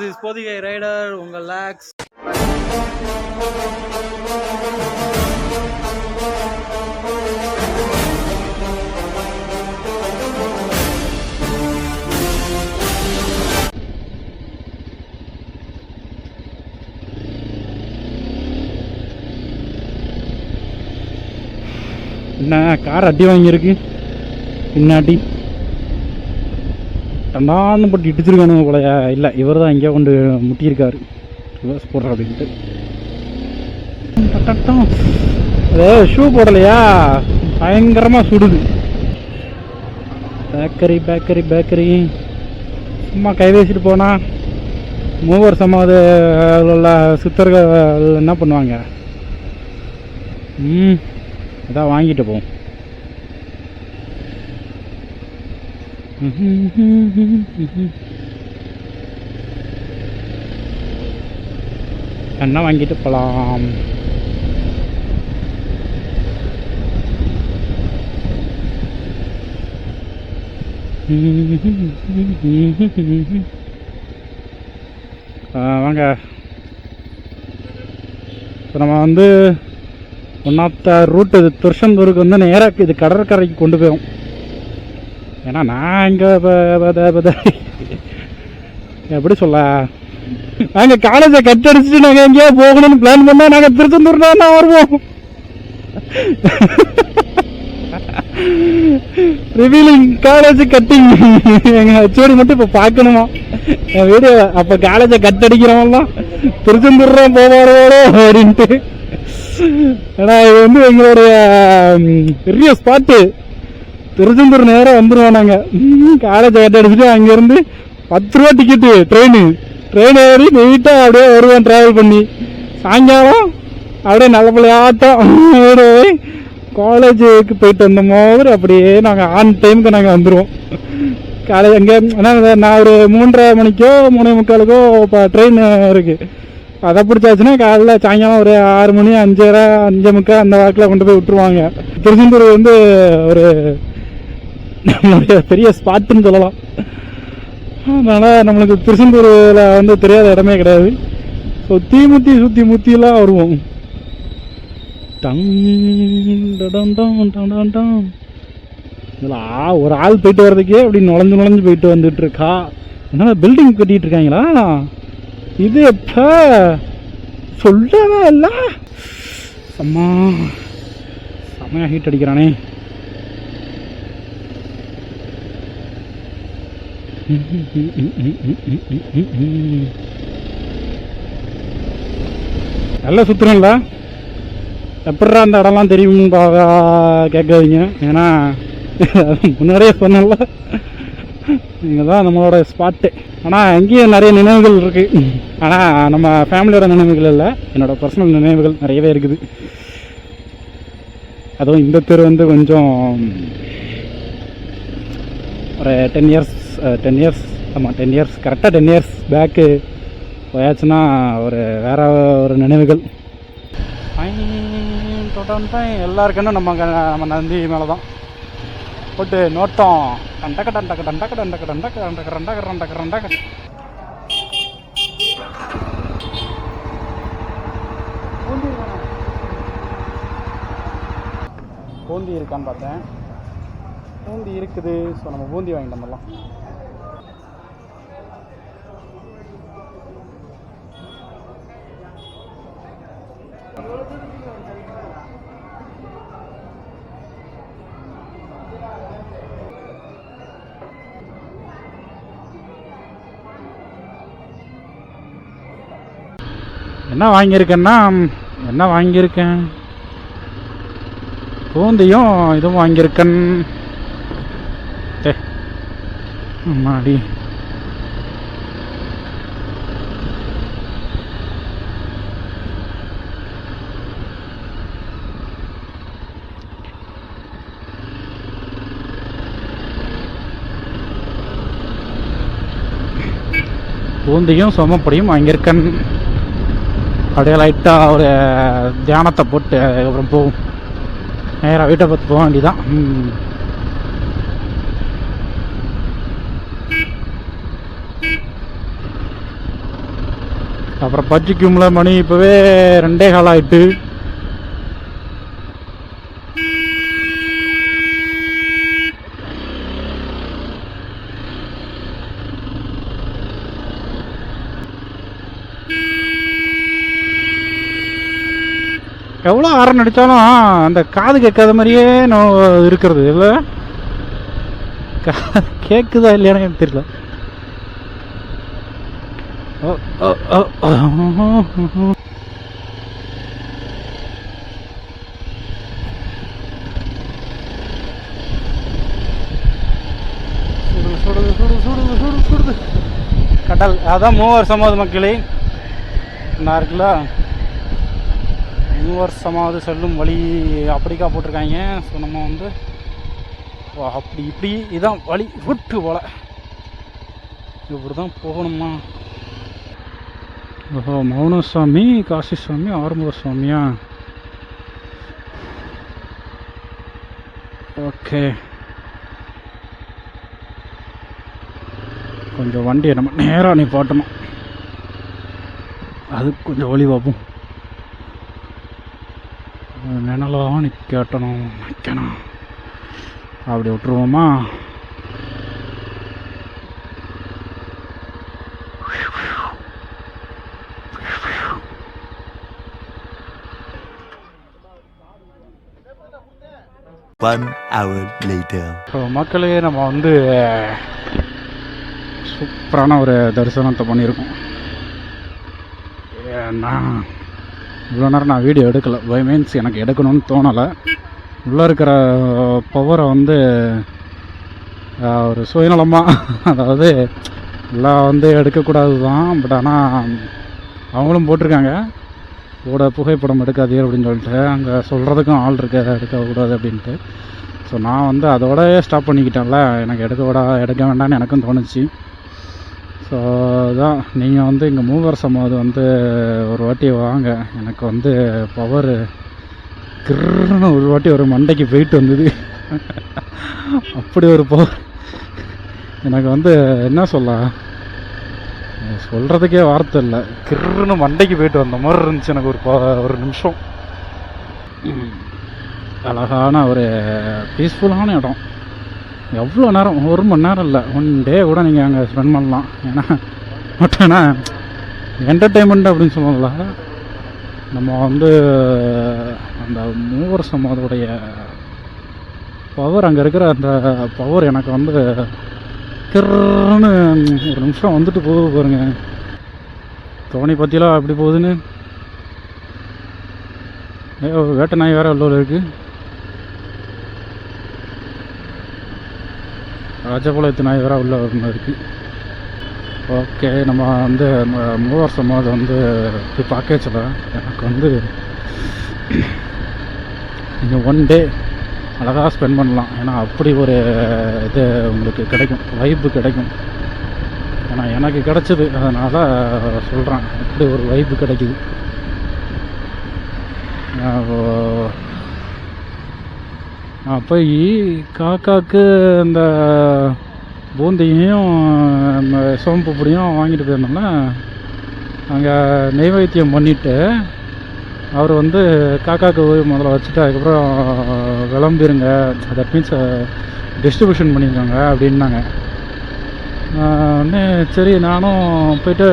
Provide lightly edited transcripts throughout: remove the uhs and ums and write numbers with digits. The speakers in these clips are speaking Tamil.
இப்போதைக்கு ரைடர் உங்கள் லாக்ஸ் என்ன கார் அடி வாங்கியிருக்கு பின்னாடி ரெண்டாந்து போட்டு இடிச்சிருக்கானுங்க போலையா. இல்லை, இவர் தான் எங்கேயோ கொண்டு முட்டியிருக்காரு ரிவர்ஸ் போடுற அப்படின்ட்டு. ஷூ போடலையா, பயங்கரமாக சுடுது. பேக்கரி பேக்கரி பேக்கரி சும்மா கை வீசிட்டு போனால் மூவர் சமாதி உள்ள சித்தர்கள் என்ன பண்ணுவாங்க, இதான் வாங்கிட்டு போவோம். என்ன வாங்கிட்டு போகலாம். வாங்க, இப்போ நம்ம வந்து ஒன் ஆஃப் த ரூட் இது திருச்செந்தூருக்கு வந்து நேராக இது கடற்கரைக்கு கொண்டு போயிடும். ஏன்னா நான் இங்கே எப்படி சொல்ல, நாங்கள் காலேஜை கட் அடிச்சுட்டு நாங்கள் எங்கேயோ போகணும்னு பிளான் பண்ணால் நாங்கள் திருச்செந்தூர் தான் வருவோம். ரிவீலிங் காலேஜ் கட்டிங் எங்கள் ஹெச்ஓடி மட்டும் இப்போ பார்க்கணுமா என் வீடியோ. அப்போ காலேஜை கட் அடிக்கிறவங்களாம் திருச்செந்தூர் தான் போவாரோட அப்படின்ட்டு. ஏன்னா இது வந்து எங்களுடைய பெரிய ஸ்பாட்டு. திருச்செந்தூர் நேரம் வந்துடுவோம் நாங்கள். காலேஜ் கட் அடிச்சுட்டு அங்கேருந்து 10 ரூபா டிக்கெட்டு ட்ரெயின் ஏறி நீட்டாக அப்படியே வருவேன் ட்ராவல் பண்ணி. சாயங்காலம் அப்படியே நல்ல பிள்ளையாட்டம் காலேஜுக்கு போயிட்டு வந்த மாதிரி அப்படியே நாங்கள் ஆன் டைமுக்கு நாங்கள் வந்துடுவோம். காலேஜ் அங்கே நான் ஒரு 3:30 மணிக்கோ 3:45 இப்போ ட்ரெயின் இருக்குது. அதை பிடிச்சாச்சுன்னா காலைல சாயங்காலம் ஒரு 6 மணி 5:30 5:45 அந்த வாக்கில் கொண்டு போய் விட்டுருவாங்க. திருச்செந்தூர் வந்து ஒரு நம்மளுடைய பெரிய ஸ்பாட்டுன்னு சொல்லலாம். அதனால் நம்மளுக்கு திருச்செந்தூரில் வந்து தெரியாத இடமே கிடையாது. சுற்றி முத்திலாம் வருவோம். இதில் ஒரு ஆள் போயிட்டு வர்றதுக்கே அப்படி நுழைஞ்சு போயிட்டு வந்துட்டு இருக்கா. என்ன பில்டிங் கட்டிட்டு இருக்காங்களா? இது எப்ப சொல்லவே இல்ல. செம்மையா ஹீட் அடிக்கிறானே. நல்லா சுத்துறேன்ல. எப்படா அந்த இடம்லாம் தெரியும்னு கேட்காதீங்க. ஏன்னா முன்னாடியே சொன்னல, இங்கே தான் நம்மளோட ஸ்பாட்டு. ஆனால் அங்கேயும் நிறைய நினைவுகள் இருக்குது. ஆனால் நம்ம ஃபேமிலியோட நினைவுகள் இல்லை, என்னோட பர்சனல் நினைவுகள் நிறையவே இருக்குது. அதுவும் இந்த தெரு வந்து கொஞ்சம் ஒரு 10 இயர்ஸ் ஆமாம் 10 இயர்ஸ் கரெக்டாக 10 இயர்ஸ் பேக்கு போயாச்சுன்னா ஒரு வேற ஒரு நினைவுகள். எல்லாருக்குன்னு நம்ம நந்தி மேலே தான் போட்டு நோட்டம் பூந்தி இருக்கான்னு பார்த்தேன். பூந்தி இருக்குது. ஸோ நம்ம பூந்தி வாங்கிட்டு வந்துடலாம். என்ன வாங்கியிருக்கேன் பூந்தியும் இதுவும் வாங்கியிருக்கேன். மாடி பூந்தியும் சோமப்படியும் வாங்கியிருக்கேன். அப்படியே லைட்டாக ஒரு தியானத்தை போட்டு அதுக்கப்புறம் போகும். நேராக வீட்டை பார்த்து போக வேண்டியதான். அப்புறம் பஜ்ஜிக்கும்ல மணி இப்போவே 2:15 ஆயிட்டு. எவ்வளோ ஆரம் அடித்தாலும் அந்த காது கேட்காத மாதிரியே நான் இருக்கிறது இல்லை. கேட்குதா இல்லையானு எனக்கு தெரியல. சுடுது கடல். அதான் மூவர் சமாதி மக்களே என்ன இருக்குல்ல, மூவர் சமாதி செல்லும் வழி அப்படிக்கா போட்டிருக்காங்க. ஸோ நம்ம வந்து அப்படி இப்படி இதான் வழி விட்டு போல இப்படி தான் போகணுமா. ஓஹோ, மௌனசாமி, காசி சுவாமி, ஆறுமுக சுவாமியா? ஓகே, கொஞ்சம் வண்டியை நம்ம நேராக நிப்பாட்டணும். அது கொஞ்சம் வழி பார்ப்போம். நினலாக நிற்கணும். அப்படி விட்டுருவோமா? மக்களே, நம்ம வந்து சூப்பரான ஒரு தரிசனத்தை பண்ணியிருக்கோம். ஏன்னா இவ்வளோ நேரம் நான் வீடியோ எடுக்கலை. பை மீன்ஸ் எனக்கு எடுக்கணும்னு தோணலை. உள்ளே இருக்கிற பவரை வந்து ஒரு சுயநலமாக, அதாவது எல்லாம் வந்து எடுக்கக்கூடாது தான். பட் ஆனால் அவங்களும் போட்டிருக்காங்க கூட புகைப்படம் எடுக்காதீர் அப்படின்னு சொல்லிட்டு. அங்கே சொல்கிறதுக்கும் ஆள் எடுக்கக்கூடாது அப்படின்ட்டு. ஸோ நான் வந்து அதோட ஸ்டாப் பண்ணிக்கிட்டேன்ல. எனக்கு எடுக்க வேண்டாம்னு எனக்கும் தோணுச்சு. ஸோ அதான் நீங்கள் வந்து இங்கே மூவர் சமாதி வந்து ஒரு வாட்டி வாங்க. எனக்கு வந்து பவர் கிருன்னு ஒரு வாட்டி ஒரு மண்டைக்கு போயிட்டு வந்தது. அப்படி ஒரு பவர் எனக்கு வந்து என்ன சொல்கிறதுக்கே வார்த்தை இல்லை. கிருன்னு மண்டைக்கு போயிட்டு வந்த மாதிரி இருந்துச்சு எனக்கு ஒரு நிமிஷம். அழகான ஒரு பீஸ்ஃபுல்லான இடம். எவ்வளோ நேரம், 1 மணி நேரம் இல்லை, 1 டே கூட நீங்கள் அங்கே ஸ்பெண்ட் பண்ணலாம். ஏன்னா பட் ஆனால் என்டர்டெயின்மெண்ட் அப்படின்னு சொல்லுவாங்களா, நம்ம வந்து அந்த மூவர் சமாதியோடைய பவர், அங்கே இருக்கிற அந்த பவர் எனக்கு வந்து கிருன்னு ஒரு நிமிஷம் வந்துட்டு போகுது பாருங்க. தோணி பற்றிலாம் எப்படி போகுதுன்னு. வேட்டை நாய் வேறு உள்ள இருக்குது. ராஜபாளையத்து நாய் வேறு உள்ள இருக்குது. ஓகே, நம்ம வந்து மூவர் சமாதி வந்து பேக்கேஜில் எனக்கு வந்து நீங்கள் 1 டே அழகாக ஸ்பெண்ட் பண்ணலாம். ஏன்னா அப்படி ஒரு இது உங்களுக்கு கிடைக்கும், வைப்பு கிடைக்கும். ஏன்னா எனக்கு கிடச்சிது, அதனால் சொல்கிறேன். அப்படி ஒரு வைப்பு கிடைக்குது. நான் போய் காக்காவுக்கு இந்த பூந்தியும் சோம்பு பொடியும் வாங்கிட்டு போயிருந்தோம்னா, அங்கே நெய்வேத்தியம் பண்ணிவிட்டு அவர் வந்து காக்காவுக்கு முதல்ல வச்சுட்டு அதுக்கப்புறம் விளம்பிருங்க, தட் மீன்ஸ் டிஸ்ட்ரிபியூஷன் பண்ணியிருக்காங்க அப்படின்னாங்க. உடனே சரி நானும் போய்ட்டு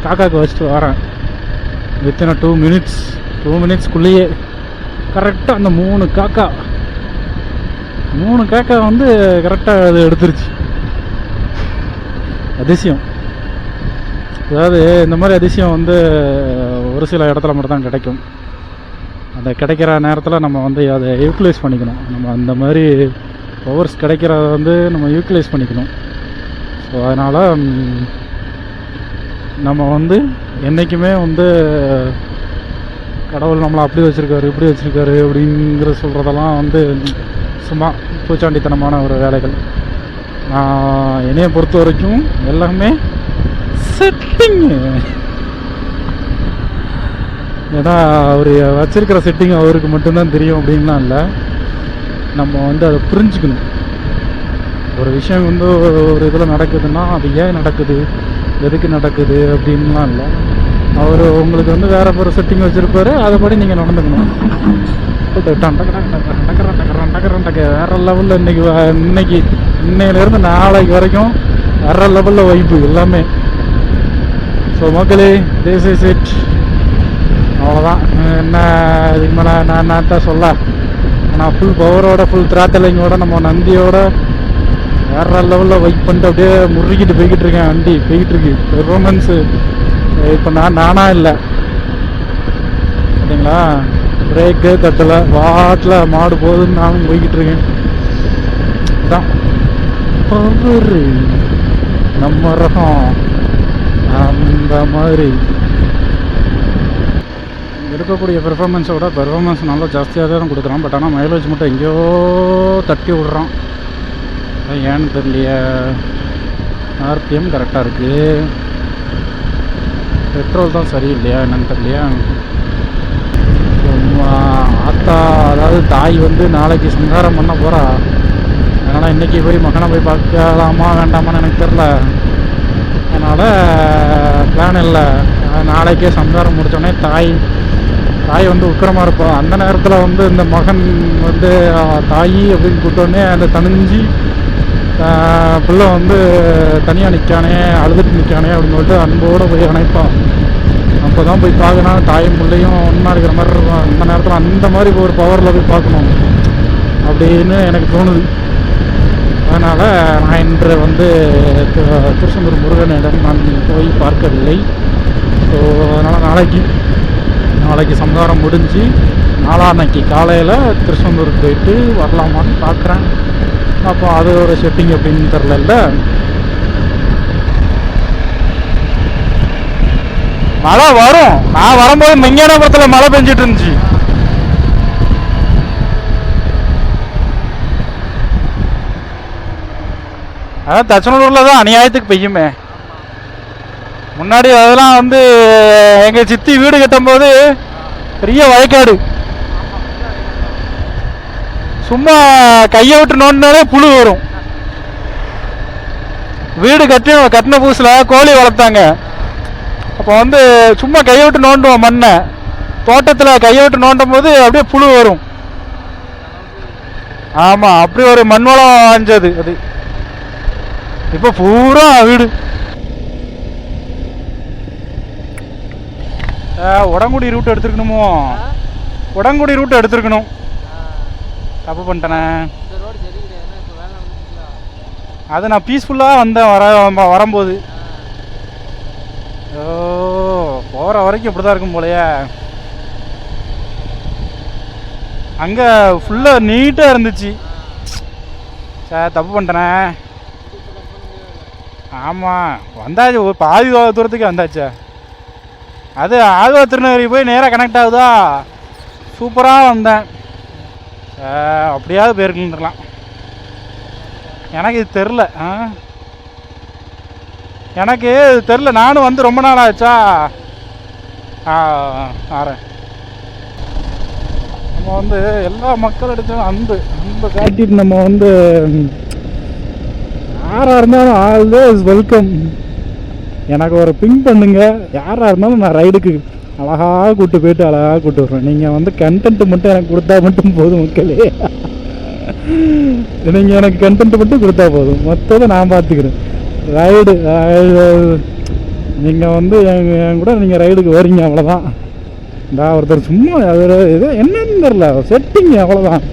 காக்காவுக்கு வச்சுட்டு வரேன். வித்தின் 2 மினிட்ஸ்க்குள்ளேயே கரெக்டாக அந்த 3 காக்கா வந்து கரெக்டாக அது எடுத்துருச்சு. அதிசயம். அதாவது இந்த மாதிரி அதிசயம் வந்து ஒரு சில இடத்துல மட்டும் தான் கிடைக்கும். அந்த கிடைக்கிற நேரத்தில் நம்ம வந்து அதை யூட்டிலைஸ் பண்ணிக்கணும். நம்ம அந்த மாதிரி பவர்ஸ் கிடைக்கிறத வந்து நம்ம யூட்டிலைஸ் பண்ணிக்கணும். ஸோ அதனால் நம்ம வந்து என்றைக்குமே வந்து கடவுள் நம்மளை அப்படி வச்சுருக்காரு இப்படி வச்சுருக்காரு அப்படிங்கிற சொல்கிறதெல்லாம் வந்து சும்மா பூச்சாண்டித்தனமான ஒரு வேலைகள். நான் என்னையை பொறுத்த வரைக்கும் எல்லாமே செட்டிங்கு. ஏன்னா அவர் வச்சிருக்கிற செட்டிங் அவருக்கு மட்டும்தான் தெரியும் அப்படின்லாம் இல்லை. நம்ம வந்து அதை புரிஞ்சுக்கணும். ஒரு விஷயம் வந்து ஒரு இதில் நடக்குதுன்னா அது ஏன் நடக்குது, எதுக்கு நடக்குது அப்படின்லாம் இல்லை. அவர் உங்களுக்கு வந்து வேற ஒரு செட்டிங் வச்சுருப்பாரு, அதுபடி நீங்கள் நடந்துக்கணும். வேற லெவலில் இன்னையிலேருந்து நாளைக்கு வரைக்கும் வேற லெவலில் வைப்பு எல்லாமே. ஸோ மக்களே, திஸ் இஸ் இட். அவ்வளோதான். என்ன இதுக்கு மேலே நான் என்னட்ட சொல்ல. நான் ஃபுல் பவரோட ஃபுல் த்ராட்டலிங்கோட நம்ம நந்தியோட வேற லெவலில் வைப் பண்ணிட்டு அப்படியே முறுக்கிட்டு போய்கிட்டு இருக்கேன். வண்டி போய்கிட்டு இருக்கு. பெர்ஃபார்மன்ஸு இப்போ நானா இல்லை பார்த்தீங்களா, பிரேக்கு தட்டலை, வாட்டில் மாடு போகுதுன்னு நானும் போய்கிட்டு இருக்கேன். தான் பவரு நம்ம ரகம் அந்த மாதிரி. இருக்கக்கூடிய பெர்ஃபார்மன்ஸ் நல்லா ஜாஸ்தியாக தான் கொடுக்குறான். பட் ஆனால் மைலேஜ் மட்டும் எங்கேயோ தட்டி விட்றான். ஏன்னு தெரியலையே. ஆர்பிஎம் கரெக்டாக இருக்குது, பெட்ரோல் தான் சரியில்லையா என்னன்னு தெரியலையா. ஆத்தா, அதாவது தாய் வந்து நாளைக்கு சங்காரம் பண்ண போகிறா. அதனால் இன்றைக்கி போய் மகனை போய் பார்க்கலாமா வேண்டாமான்னு எனக்கு தெரில. அதனால் பிளான் இல்லை. நாளைக்கே சம்சாரம் முடித்தோடனே தாய் வந்து உக்கிரமாக இருப்போம். அந்த நேரத்தில் வந்து இந்த மகன் வந்து தாய் அப்படின்னு கூப்பிட்டோடனே அந்த தணிஞ்சு பிள்ளை வந்து தனியாக நிற்கானே, அழுதுட்டு நிற்கானே அப்படின்னு சொல்லிட்டு அன்போடு போய் அணைப்பான். அப்போ தான் போய் பார்க்கணும், தாயும் பிள்ளையும் ஒன்றா இருக்கிற மாதிரி இருக்கும். அந்த நேரத்தில் அந்த மாதிரி ஒரு பவரில் போய் பார்க்கணும் அப்படின்னு எனக்கு தோணுது. அதனால் நான் இன்று வந்து திருச்செந்தூர் முருகனிடம் நான் போய் பார்க்கவில்லை. ஸோ அதனால் நாளைக்கு சம்சாரம் முடிஞ்சு நாளான்னைக்கு காலையில் திருச்செந்தூருக்கு போயிட்டு வரலாமான்னு பார்க்குறேன். அப்போ அது ஒரு செட்டிங் அப்படின்னு தெரில. மழை வரும். நான் வரும்போது மெஞ்ஞானபுரத்தில் மழை பெஞ்சிட்டு இருந்துச்சு. அதான் தச்சனூரில் தான் அநியாயத்துக்கு பெய்யுமே. முன்னாடி அதெல்லாம் வந்து எங்கள் சித்தி வீடு கட்டும்போது பெரிய வயக்காடு, சும்மா கையை விட்டு நோண்டினாலே புழு வரும். வீடு கட்டின புதுசில் கோழி வளர்த்தாங்க. அப்போ வந்து சும்மா கையை விட்டு நோண்டுவோம் மண்ணை. தோட்டத்தில் கையை விட்டு நோண்டும் போது அப்படியே புழு வரும். ஆமாம், அப்படி ஒரு மண் வளம் ஆஞ்சது அது. இப்போ பூரா வீடு. உடங்குடி ரூட் எடுத்துருக்கணுமோ? உடங்குடி ரூட் எடுத்துருக்கணும். தப்பு பண்ணிட்டேனே. அது நான் பீஸ்ஃபுல்லாக வந்தேன் வரும்போது. ஓ, போகிற வரைக்கும் இப்படி தான் இருக்கும் போலையே. அங்கே ஃபுல்லாக நீட்டாக இருந்துச்சு. சார் தப்பு பண்ணிட்டேனே. ஆமாம், வந்தாச்சு. ஒரு பாதி தூரத்துக்கு வந்தாச்சா. அது ஆழ்வா திருநகரி போய் நேராக கனெக்ட் ஆகுதா. சூப்பராக வந்தேன். அப்படியாவது போயிருக்கலாம். எனக்கு இது தெரில. எனக்கு இது தெரில. நானும் வந்து ரொம்ப நாள் ஆச்சா. ஆறேன். நம்ம வந்து எல்லா மக்களிடத்தையும் அன்பு காட்டிட்டு நம்ம வந்து யாராக இருந்தாலும் ஆல்வேஸ் வெல்கம். எனக்கு ஒரு பிங் பண்ணுங்க. யாராக இருந்தாலும் நான் ரைடுக்கு அழகாக கூப்பிட்டு போயிட்டு அழகாக கூப்பிட்டு வருவேன். நீங்கள் வந்து கண்டென்ட் மட்டும் எனக்கு கொடுத்தா மட்டும் போதும் மக்களே. நீங்கள் எனக்கு கண்டென்ட் மட்டும் கொடுத்தா போதும், மற்றதை நான் பார்த்துக்கிறேன். ரைடு நீங்கள் வந்து என் கூட நீங்கள் ரைடுக்கு வரீங்க, அவ்வளோதான். இந்த ஒருத்தர் சும்மா இது என்னன்னு தெரில, செட்டிங் அவ்வளோதான்.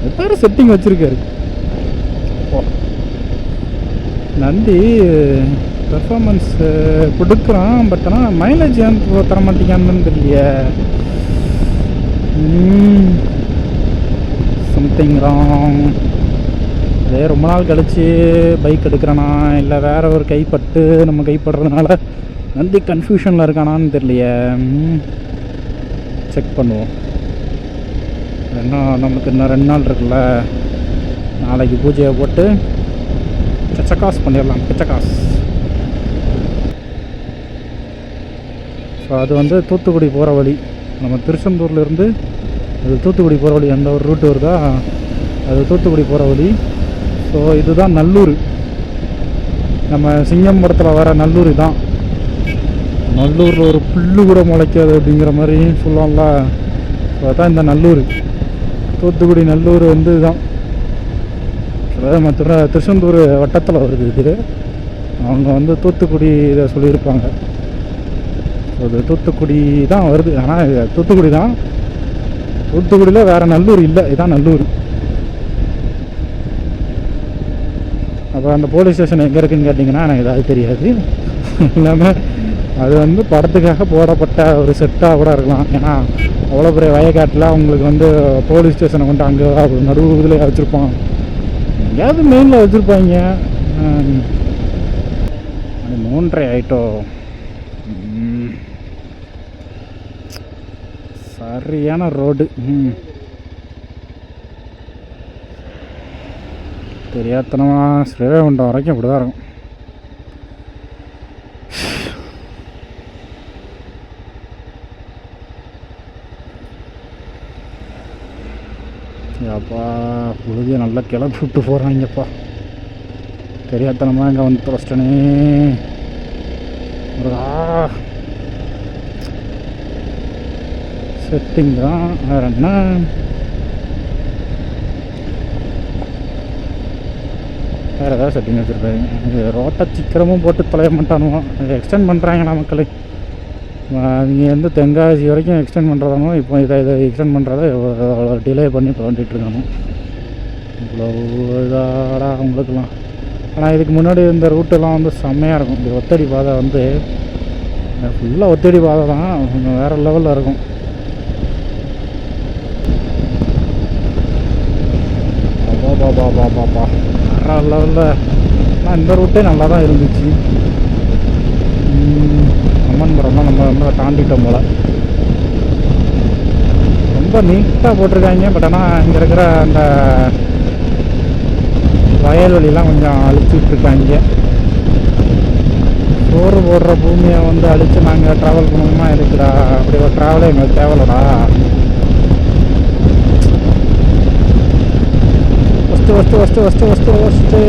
எதாவது செட்டிங் வச்சுருக்காரு. நந்தி பெர்ஃபார்மன்ஸ் கொடுக்குறான். பட் ஆனால் மைலேஜ் ஏன் தர மாட்டேங்கான்னு தெரியலையே. Something wrong. அதே ரொம்ப நாள் கழிச்சு பைக் எடுக்கிறேனா இல்லை வேற ஒரு கைப்பட்டு நம்ம கைப்படுறதுனால நந்தி கன்ஃபியூஷனில் இருக்கானான்னு தெரியலையே. செக் பண்ணுவோம். நமக்கு இன்னும் 2 நாள் இருக்குல்ல. நாளைக்கு பூஜையை போட்டு சச்சக்காஸ் பண்ணிடலாம். பிச்சக்காஸ். ஸோ அது வந்து தூத்துக்குடி போகிற வழி. நம்ம திருச்செந்தூர்லேருந்து அது தூத்துக்குடி போகிற வழி. அந்த ஒரு ரூட்டு வருதா, அது தூத்துக்குடி போகிற வழி. ஸோ இதுதான் நல்லூர். நம்ம சிங்கம்பரத்தில் வர நல்லூர் தான். நல்லூரில் ஒரு புல்லு கூட முளைக்காது அப்படிங்கிற மாதிரி சொல்லுவாங்களா. ஸோ அதான் இந்த நல்லூர், தூத்துக்குடி நல்லூர் வந்து இதுதான். மற்ற திருச்செந்தூர் வட்டத்தில் வருது இது. அவங்க வந்து தூத்துக்குடி இதை சொல்லியிருப்பாங்க. அது தூத்துக்குடி தான் வருது. ஆனால் தூத்துக்குடி தான், தூத்துக்குடியில் வேறு நல்லூர் இல்லை, இதுதான் நல்லூர். அப்போ அந்த போலீஸ் ஸ்டேஷன் எங்கே இருக்குதுன்னு கேட்டிங்கன்னா எனக்கு ஏதாவது தெரியாது. இல்லாமல் அது வந்து படத்துக்காக போடப்பட்ட ஒரு செட்டாக கூட இருக்கலாம். ஏன்னா அவ்வளோ பெரிய வயக்காட்டில் அவங்களுக்கு வந்து போலீஸ் ஸ்டேஷனை கொண்டு அங்கே நடுவு இதில் வச்சுருப்பான், எங்கேயாவது மெயினில் வச்சுருப்பாங்க. 3:30 ஆகிட்டோம். சரியான ரோடு. தெரியாதனமாக ஸ்ரீவைகுண்டம் வரைக்கும் இப்படி தான் இருக்கும். அப்பா புழுதியை நல்லா கிளப்பி விட்டு போகிறாங்கப்பா. தெரியாதனமாக இங்கே வந்து தொலைச்சிட்டனே. செட்டிங் தான், வேறு என்ன. வேறு ஏதாவது செட்டிங் வச்சுருப்பாங்க. இது ரோட்டை சீக்கிரமும் போட்டு தொலைய மாட்டானுவோம். இதை எக்ஸ்டெண்ட் பண்ணுறாங்களா மக்களே. அவங்க வந்து தென்காசி வரைக்கும் எக்ஸ்டெண்ட் பண்ணுறதானோ, இப்போ இதை எக்ஸ்டெண்ட் பண்ணுறத அவ்வளோ டிலே பண்ணி தோண்டிகிட்ருக்கானோ. இவ்வளோ இதாடா அவங்களுக்குலாம். ஆனால் இதுக்கு முன்னாடி இந்த ரூட்டெல்லாம் வந்து செம்மையாக இருக்கும். இந்த ஒத்தடி பாதை வந்து ஃபுல்லாக ஒத்தடி பாதை தான், கொஞ்சம் வேறு லெவலில் இருக்கும். பாப்பா வேறு லெவலில். ஆனால் இந்த ரூட்டே நல்லா தான் இருந்துச்சு. அம்மன்புரம்லாம் நம்ம தாண்டிட்டோம் போல். ரொம்ப நீட்டாக போட்டிருக்காங்க. பட் ஆனால் இங்கே இருக்கிற அந்த வயல்வெளிலாம் கொஞ்சம் அழிச்சிட்ருக்காங்க. சோறு போடுற பூமியை வந்து அழித்து நாங்கள் ட்ராவல் பண்ணணுமா இருக்குடா. அப்படி ஒரு ட்ராவலே எங்களுக்கு தேவையில்லடா. ஃபஸ்ட்டு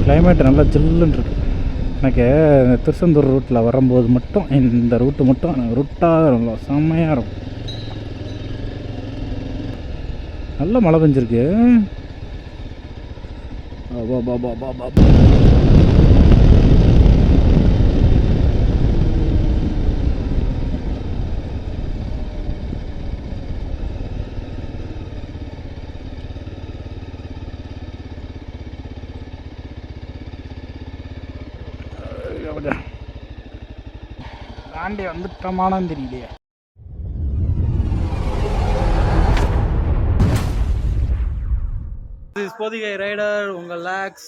கிளைமேட் நல்லா ஜில்லுன்னு இருக்கு. எனக்கு திருச்செந்தூர் ரூட்டில் வரும்போது மட்டும் இந்த ரூட்டு மட்டும் ரூட்டாக ரொம்ப செம்மையாக இருக்கும். நல்ல மழை பெஞ்சிருக்கு. தாண்டி வந்துட்டோமானு தெரியலையே. This is Podigai Rider, உங்கள் லேக்ஸ்.